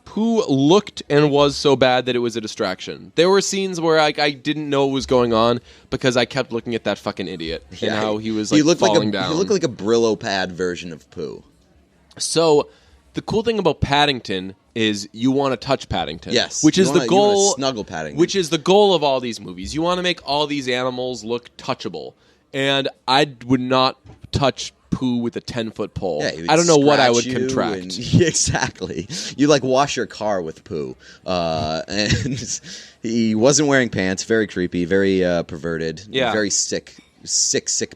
Pooh looked and was so bad that it was a distraction. There were scenes where I didn't know what was going on because I kept looking at that fucking idiot and how he was falling down. He looked like a Brillo pad version of Pooh. So the cool thing about Paddington is you want to touch Paddington. Yes. Which is the goal. You want to snuggle Paddington. Which is the goal of all these movies. You want to make all these animals look touchable. And I would not touch Pooh with a 10-foot pole. Yeah, I don't know what I would contract. Exactly. You wash your car with Pooh. And he wasn't wearing pants. Very creepy. Very perverted. Yeah. Very sick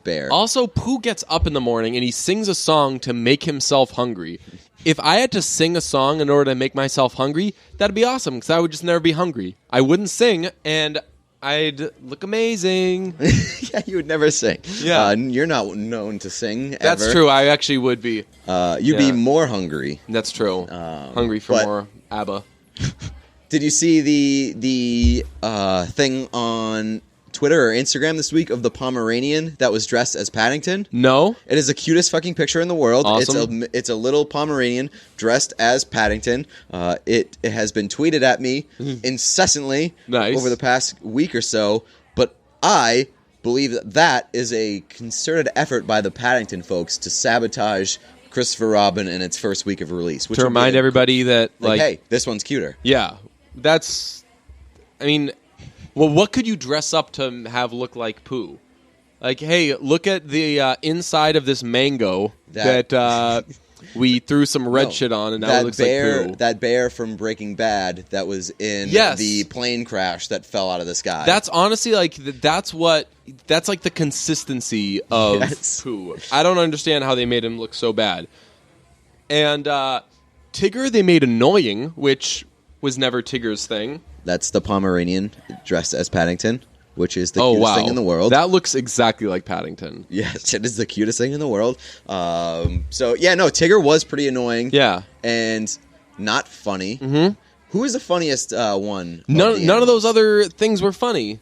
bear. Also, Pooh gets up in the morning and he sings a song to make himself hungry. If I had to sing a song in order to make myself hungry, that'd be awesome because I would just never be hungry. I wouldn't sing, and I'd look amazing. Yeah, you would never sing. Yeah. You're not known to sing, ever. That's true. I actually would be. You'd be more hungry. That's true. Hungry for more ABBA. Did you see the thing on Twitter or Instagram this week of the Pomeranian that was dressed as Paddington? No. It is the cutest fucking picture in the world. Awesome. It's a little Pomeranian dressed as Paddington. It has been tweeted at me incessantly over the past week or so, but I believe that is a concerted effort by the Paddington folks to sabotage Cristopher Robin in its first week of release. To remind everybody that, hey, this one's cuter. Yeah. Well, what could you dress up to have look like Pooh? Like, hey, look at the inside of this mango that we threw some red No. shit on, and now that it looks bear, like poo. that bear from Breaking Bad that was in Yes. the plane crash that fell out of the sky. That's honestly like that's like the consistency of Yes. poo. I don't understand how they made him look so bad. And Tigger they made annoying, which was never Tigger's thing. That's the Pomeranian dressed as Paddington, which is the cutest thing in the world. That looks exactly like Paddington. Yes, it is the cutest thing in the world. So yeah, no, Tigger was pretty annoying. Yeah. And not funny. Mm-hmm. Who is the funniest one? None of those animals? other things were funny.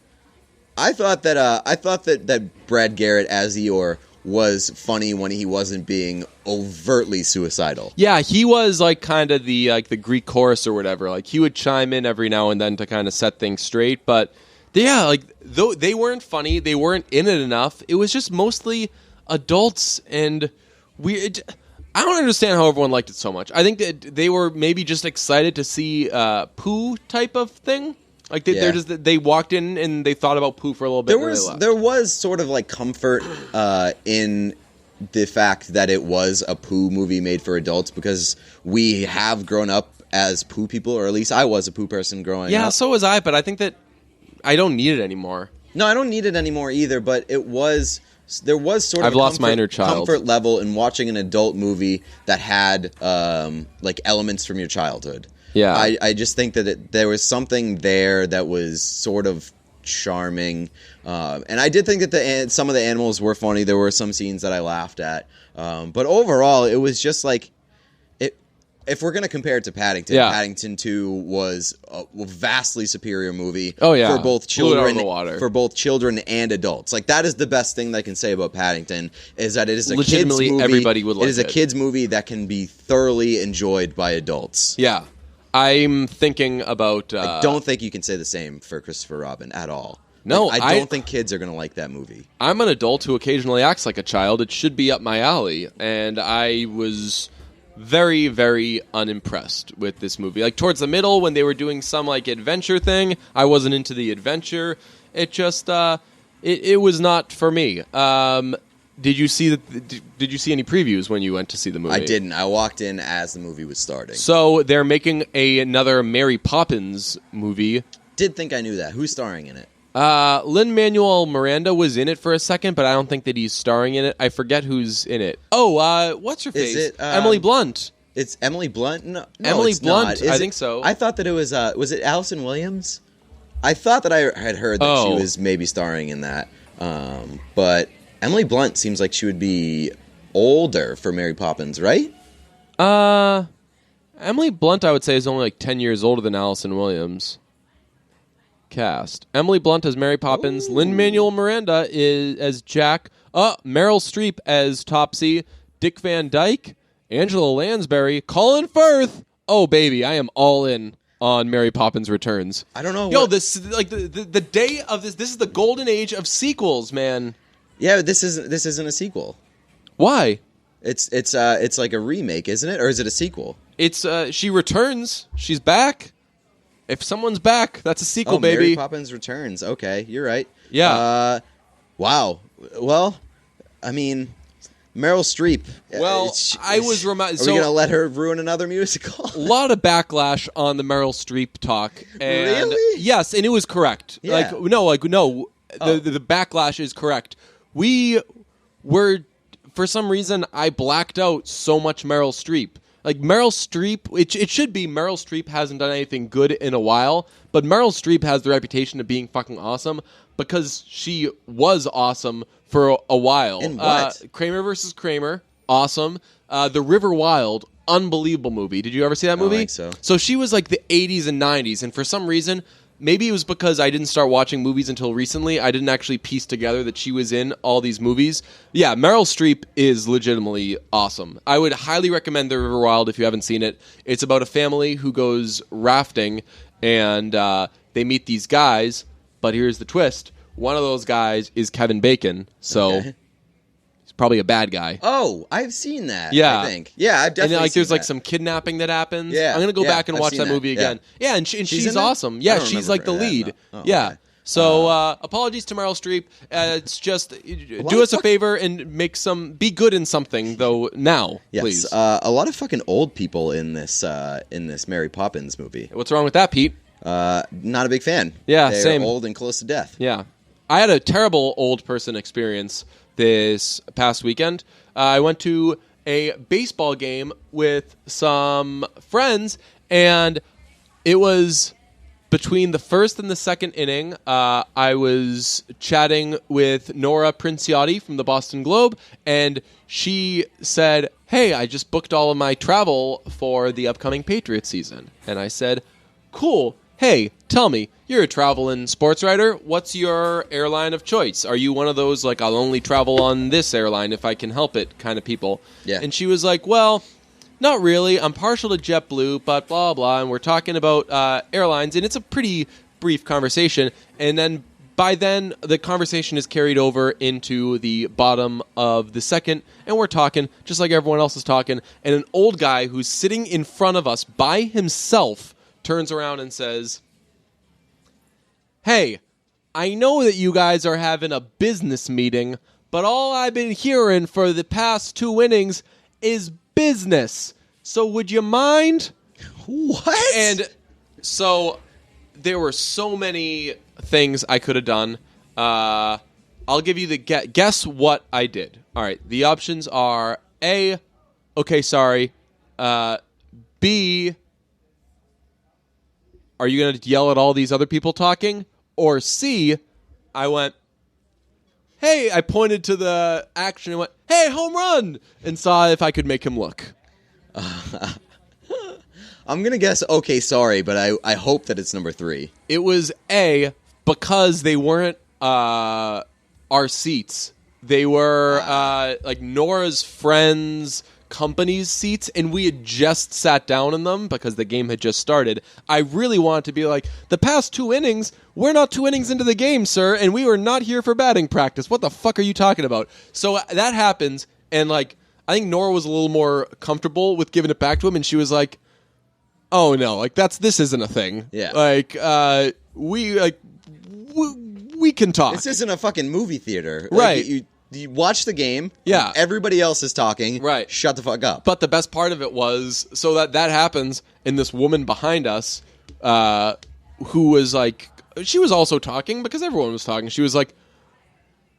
I thought that Brad Garrett as Eeyore was funny when he wasn't being overtly suicidal. Yeah, he was like kind of the Greek chorus or whatever. Like he would chime in every now and then to kind of set things straight, but yeah, like though they weren't funny, they weren't in it enough. It was just mostly adults and weird. I don't understand how everyone liked it so much. I think that they were maybe just excited to see Pooh type of thing. Like they walked in and they thought about Pooh for a little bit. There was sort of like comfort in the fact that it was a Pooh movie made for adults because we have grown up as Pooh people, or at least I was a Pooh person growing up. Yeah, so was I, but I think that I don't need it anymore. No, I don't need it anymore either, but there was sort of I've lost my inner child. comfort level in watching an adult movie that had like elements from your childhood. Yeah. I just think that there was something there that was sort of charming. And I did think that some of the animals were funny. There were some scenes that I laughed at. But overall, it was just like, if we're going to compare it to Paddington, Paddington 2 was a vastly superior movie for both children and adults. Like, that is the best thing that I can say about Paddington, is that it is a legitimately kids movie. Everybody would like it. It is a kids movie that can be thoroughly enjoyed by adults. Yeah. I'm thinking about... I don't think you can say the same for Cristopher Robin at all. No, like, I don't think kids are going to like that movie. I'm an adult who occasionally acts like a child. It should be up my alley. And I was very, very unimpressed with this movie. Like, towards the middle, when they were doing some, like, adventure thing, I wasn't into the adventure. It just, it was not for me. Did you see any previews when you went to see the movie? I didn't. I walked in as the movie was starting. So they're making another Mary Poppins movie. Did think I knew that. Who's starring in it? Lin-Manuel Miranda was in it for a second, but I don't think that he's starring in it. I forget who's in it. Oh, what's her face? Is it Emily Blunt. It's Emily Blunt? No, Emily it's Blunt, not. I think so. I thought that it was it Allison Williams? I thought that I had heard that she was maybe starring in that. But Emily Blunt seems like she would be older for Mary Poppins, right? Emily Blunt, I would say, is only like 10 years older than Allison Williams. Cast. Emily Blunt as Mary Poppins. Lin-Manuel Miranda is as Jack. Meryl Streep as Topsy. Dick Van Dyke. Angela Lansbury. Colin Firth. Oh, baby, I am all in on Mary Poppins Returns. I don't know. Yo, this like the day of this. This is the golden age of sequels, man. Yeah, but this isn't a sequel. Why? It's like a remake, isn't it? Or is it a sequel? It's she returns. She's back. If someone's back, that's a sequel, baby. Mary Poppins Returns. Okay, you're right. Yeah. Wow. Well, I mean, Meryl Streep. Well, I was reminded. Are we gonna let her ruin another musical? A lot of backlash on the Meryl Streep talk. And really? Yes, and it was correct. Yeah. No. The backlash is correct. We were, for some reason, I blacked out so much Meryl Streep. Like, Meryl Streep, it should be Meryl Streep hasn't done anything good in a while, but Meryl Streep has the reputation of being fucking awesome because she was awesome for a while. In what? Kramer versus Kramer, awesome. The River Wild, unbelievable movie. Did you ever see that movie? I think so. So she was like the 80s and 90s, and for some reason, maybe it was because I didn't start watching movies until recently, I didn't actually piece together that she was in all these movies. Yeah, Meryl Streep is legitimately awesome. I would highly recommend The River Wild if you haven't seen it. It's about a family who goes rafting, and they meet these guys, but here's the twist. One of those guys is Kevin Bacon, so... Okay. Probably a bad guy. Oh, I've seen that. Yeah, I think. Yeah, I've definitely. And like, seen there's that. like some kidnapping that happens. Yeah, I'm gonna go back and I've watch seen that movie again. Yeah, and she's in it? awesome. I Yeah, don't she's remember like the that, lead. no. Oh, yeah. okay. So apologies to Meryl Streep. It's just do us a favor and be good in something though now, Yes, please. a lot of fucking old people in this Mary Poppins movie. What's wrong with that, Pete? Not a big fan. Yeah, They're same. old and close to death. Yeah. I had a terrible old person experience this past weekend. I went to a baseball game with some friends, and it was between the first and the second inning. I was chatting with Nora Princiotti from the Boston Globe, and she said, "Hey, I just booked all of my travel for the upcoming Patriots season." And I said, "Cool. Hey, tell me, you're a traveling sports writer. What's your airline of choice? Are you one of those, like, I'll only travel on this airline if I can help it kind of people?" Yeah. And she was like, "Well, not really. I'm partial to JetBlue, but blah, blah." And we're talking about airlines, and it's a pretty brief conversation. And then by then, the conversation is carried over into the bottom of the second, and we're talking just like everyone else is talking. And an old guy who's sitting in front of us by himself turns around and says, "Hey, I know that you guys are having a business meeting, but all I've been hearing for the past 2 innings is business. So would you mind?" What? And so there were so many things I could have done. I'll give you the guess what I did. All right, the options are A, okay, sorry. B, are you going to yell at all these other people talking? Or C, I went, "Hey," I pointed to the action and went, "Hey, home run," and saw if I could make him look. I'm going to guess, okay, sorry, but I hope that it's number 3. It was A, because they weren't our seats. They were like Nora's friends' company's seats, and we had just sat down in them because the game had just started. I really wanted to be like, "The past 2 innings, we're not 2 innings into the game, sir, and we were not here for batting practice. What the fuck are you talking about?" So that happens, and like I think Nora was a little more comfortable with giving it back to him, and she was like, "Oh no, like this isn't a thing. Yeah. Like we can talk. This isn't a fucking movie theater. Right. Like, you watch the game. Yeah. Everybody else is talking. Right. Shut the fuck up. But the best part of it was, so that happens, and this woman behind us, who was like, she was also talking because everyone was talking. She was like,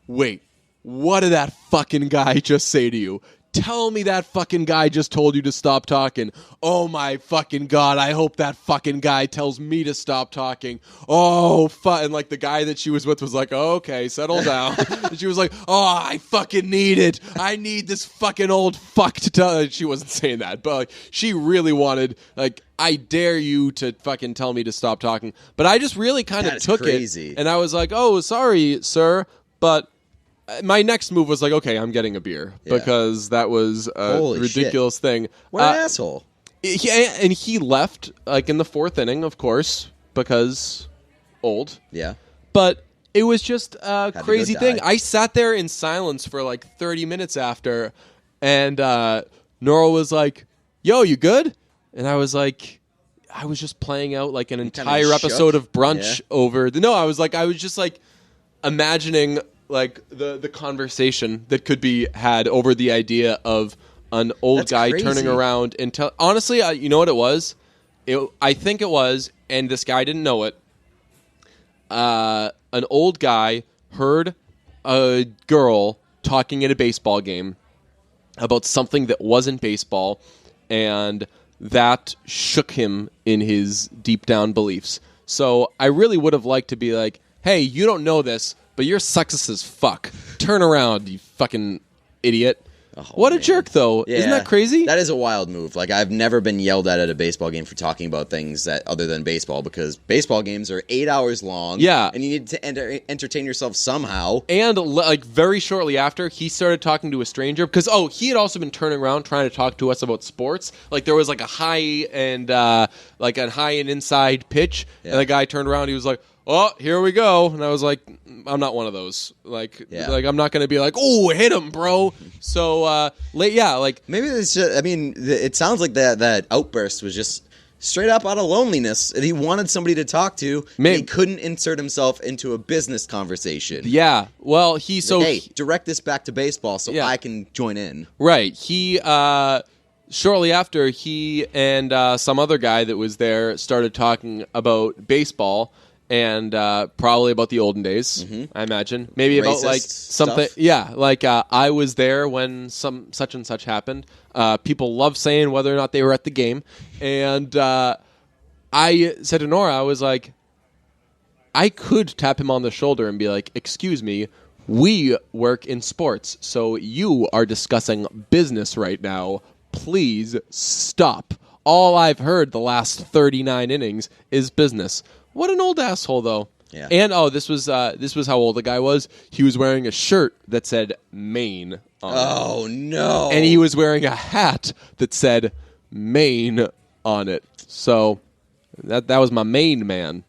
"Wait, what did that fucking guy just say to you? Tell me that fucking guy just told you to stop talking. Oh my fucking God, I hope that fucking guy tells me to stop talking. Oh, and like the guy that she was with was like, "Okay, settle down." And she was like, "Oh, I fucking need it. I need this fucking old fuck to tell." She wasn't saying that, but like she really wanted, like, "I dare you to fucking tell me to stop talking." But I just really kind of took crazy. it, and I was like, "Oh, sorry, sir," but my next move was like, "Okay, I'm getting a beer," because that was a Holy ridiculous thing. What an asshole. He left like in the 4th inning, of course, because old. Yeah. But it was just a crazy go thing. die. I sat there in silence for like 30 minutes after, and Nora was like, "Yo, you good?" And I was like, I was just playing out like an entire shook? episode of Brunch Yeah. over. No, I was just like imagining like the conversation that could be had over the idea of an old That's guy crazy. turning around and honestly, you know what it was? I think it was, and this guy didn't know it. An old guy heard a girl talking at a baseball game about something that wasn't baseball, and that shook him in his deep down beliefs. So I really would have liked to be like, "Hey, you don't know this, but you're sexist as fuck. Turn around, you fucking idiot." What a jerk, though. Yeah. Isn't that crazy? That is a wild move. Like, I've never been yelled at a baseball game for talking about things that other than baseball, because baseball games are 8 hours long. Yeah. And you need to entertain yourself somehow. And like very shortly after, he started talking to a stranger because he had also been turning around trying to talk to us about sports. Like there was like a high and inside pitch, and the guy turned around. He was like, "Oh, here we go," and I was like, "I'm not one of those. Like I'm not going to be like, oh, hit him, bro." So like maybe it's just, I mean, it sounds like that outburst was just straight up out of loneliness. And he wanted somebody to talk to. And he couldn't insert himself into a business conversation. Yeah. Well, hey, direct this back to baseball so I can join in. Right. He shortly after, he and some other guy that was there started talking about baseball. And probably about the olden days, I imagine. Maybe Racist about like something. stuff? Yeah, like I was there when such and such happened. People love saying whether or not they were at the game. And I said to Nora, I was like, I could tap him on the shoulder and be like, excuse me, we work in sports, so you are discussing business right now. Please stop. All I've heard the last 39 innings is business. What an old asshole, though. Yeah. And this was how old the guy was. He was wearing a shirt that said Maine on it. Oh, no. And he was wearing a hat that said Maine on it. So that was my Maine man.